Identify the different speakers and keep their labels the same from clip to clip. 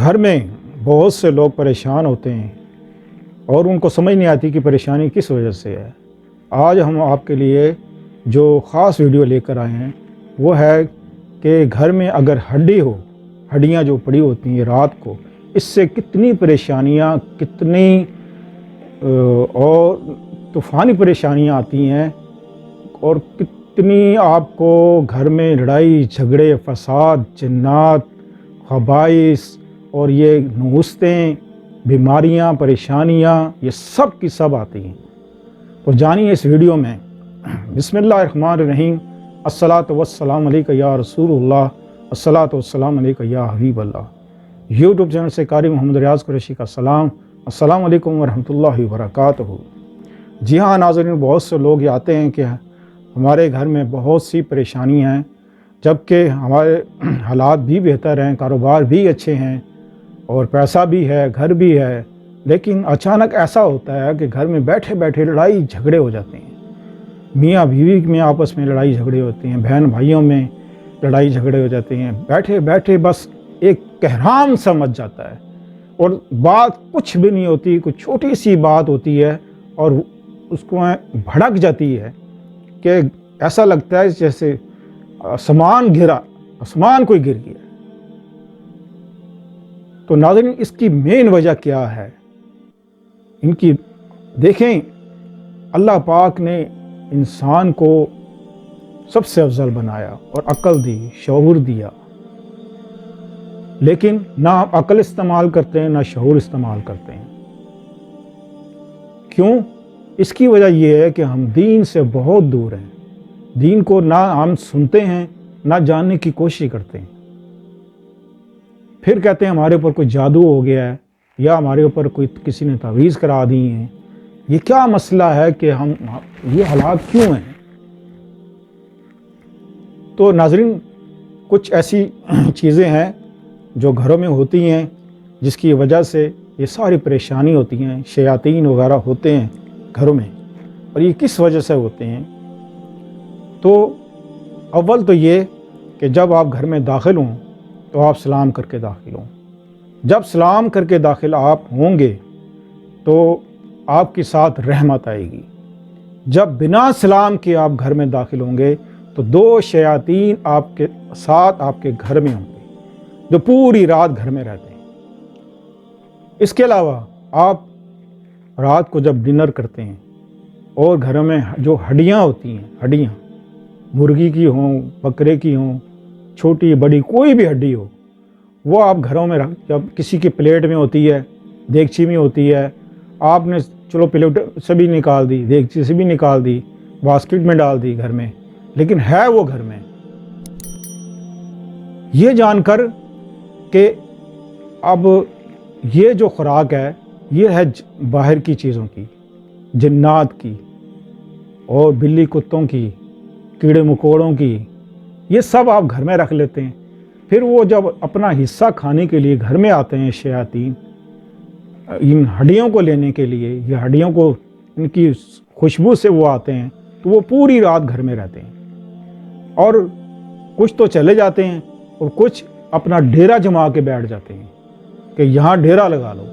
Speaker 1: घर में बहुत से लोग परेशान होते हैं और उनको समझ नहीं आती कि परेशानी किस वजह से है। आज हम आपके लिए जो ख़ास वीडियो लेकर आए हैं वो है कि घर में अगर हड्डी हो, हड्डियां जो पड़ी होती हैं रात को, इससे कितनी परेशानियां, कितनी और तूफ़ानी परेशानियां आती हैं और कितनी आपको घर में लड़ाई झगड़े, फसाद, जिन्नात, ख़बाइस और ये नुस्खें, बीमारियां, परेशानियां, ये सब की सब आती हैं। तो जानिए इस वीडियो में। बिस्मिल्लाहिर्रहमानिर्रहीम। अस्सलातु वस्सलामु अलैका या रसूलुल्लाह, अस्सलातु वस्सलामु अलैका या हबीबल्लाह। यूट्यूब चैनल से कारी मोहम्मद रियाज कुरैशी का सलाम। अस्सलामु अलैकुम वरहमतुल्लाहि वबरकातुहू। जी हाँ नाज़रीन, बहुत से लोग ये आते हैं कि हमारे घर में बहुत सी परेशानियाँ हैं, जबकि हमारे हालात भी बेहतर हैं, कारोबार भी अच्छे हैं और पैसा भी है, घर भी है, लेकिन अचानक ऐसा होता है कि घर में बैठे बैठे लड़ाई झगड़े हो जाते हैं। मियाँ बीवी में आपस में लड़ाई झगड़े होते हैं, बहन भाइयों में लड़ाई झगड़े हो जाते हैं। बैठे बैठे बस एक कहराम सा मच जाता है और बात कुछ भी नहीं होती, कुछ छोटी सी बात होती है और उसको भड़क जाती है कि ऐसा लगता है जैसे आसमान कोई गिर गया। तो नाज़रीन, इसकी मेन वजह क्या है? इनकी देखें, अल्लाह पाक ने इंसान को सबसे अफजल बनाया और अक्ल दी, शऊर दिया, लेकिन ना आप अक्ल इस्तेमाल करते हैं, ना शऊर इस्तेमाल करते हैं। क्यों? इसकी वजह यह है कि हम दीन से बहुत दूर हैं। दीन को ना हम सुनते हैं, ना जानने की कोशिश करते हैं। फिर कहते हैं हमारे ऊपर कोई जादू हो गया है या हमारे ऊपर कोई किसी ने तावीज़ करा दी है। ये क्या मसला है कि हम ये हालात क्यों हैं? तो नाज़रीन, कुछ ऐसी चीज़ें हैं जो घरों में होती हैं जिसकी वजह से ये सारी परेशानी होती हैं। शयातीन वगैरह होते हैं घरों में, और ये किस वजह से होते हैं? तो अव्वल तो ये कि जब आप घर में दाखिल हों तो आप सलाम करके दाखिल हों। जब सलाम करके दाखिल आप होंगे तो आपके साथ रहमत आएगी। जब बिना सलाम के आप घर में दाखिल होंगे तो दो शयातीन आपके साथ आपके घर में होंगे जो पूरी रात घर में रहते हैं। इसके अलावा आप रात को जब डिनर करते हैं और घरों में जो हड्डियां होती हैं, हड्डियां मुर्गी की हों, बकरे की हों, छोटी बड़ी कोई भी हड्डी हो, वो आप घरों में जब किसी की प्लेट में होती है, देगची में होती है, आपने चलो प्लेट से भी निकाल दी, देगची से भी निकाल दी, बास्केट में डाल दी घर में, लेकिन है वो घर में। ये जानकर कि अब ये जो खुराक है ये है बाहर की चीज़ों की, जिन्नात की और बिल्ली कुत्तों की, कीड़े मकोड़ों की, ये सब आप घर में रख लेते हैं। फिर वो जब अपना हिस्सा खाने के लिए घर में आते हैं शयातीन, इन हड्डियों को लेने के लिए, ये हड्डियों को इनकी खुशबू से वो आते हैं, तो वो पूरी रात घर में रहते हैं और कुछ तो चले जाते हैं और कुछ अपना डेरा जमा के बैठ जाते हैं कि यहाँ डेरा लगा लो।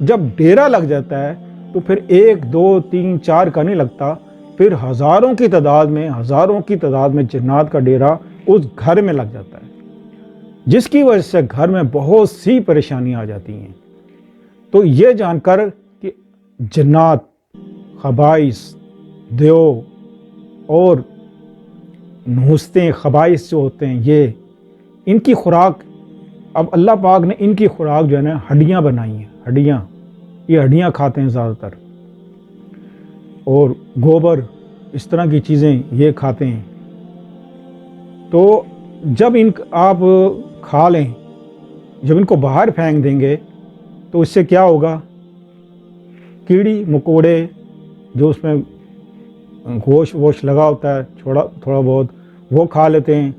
Speaker 1: जब डेरा लग जाता है तो फिर 1, 2, 3, 4 का नहीं लगता, फिर हज़ारों की तादाद में जिन्नात का डेरा उस घर में लग जाता है, जिसकी वजह से घर में बहुत सी परेशानियां आ जाती हैं। तो ये जानकर कि जिन्नात, ख़बाइस, देव और नुस्खें, ख़बाइस जो होते हैं, ये इनकी खुराक, अब अल्लाह पाक ने इनकी खुराक जो है ना हड्डियाँ बनाई हैं। ये हड्डियाँ खाते हैं ज़्यादातर, और गोबर, इस तरह की चीज़ें ये खाते हैं। तो जब आप खा लें, जब इनको बाहर फेंक देंगे तो इससे क्या होगा? कीड़ी मकोड़े जो उसमें गोश्त वोश लगा होता है थोड़ा बहुत, वो खा लेते हैं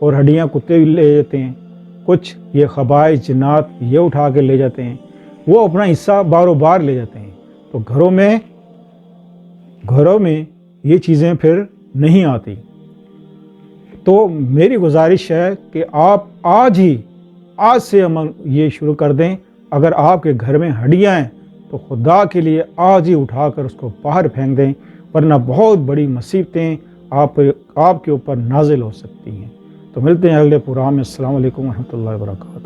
Speaker 1: और हड्डियाँ कुत्ते भी ले जाते हैं। कुछ ये ख़बाइस, जिन्नात ये उठा के ले जाते हैं, वो अपना हिस्सा बारों बार ले जाते हैं। तो घरों में ये चीज़ें फिर नहीं आती। तो मेरी गुजारिश है कि आप آج سے عمل یہ شروع کر دیں۔ اگر آپ کے گھر میں ہڈیاں ہیں تو خدا کے لیے آج ہی اٹھا کر اس کو باہر پھینک دیں، ورنہ بہت بڑی مصیبتیں آپ کے اوپر نازل ہو سکتی ہیں۔ تو ملتے ہیں اگلے پروگرام میں۔ السلام علیکم ورحمۃ اللہ وبرکاتہ۔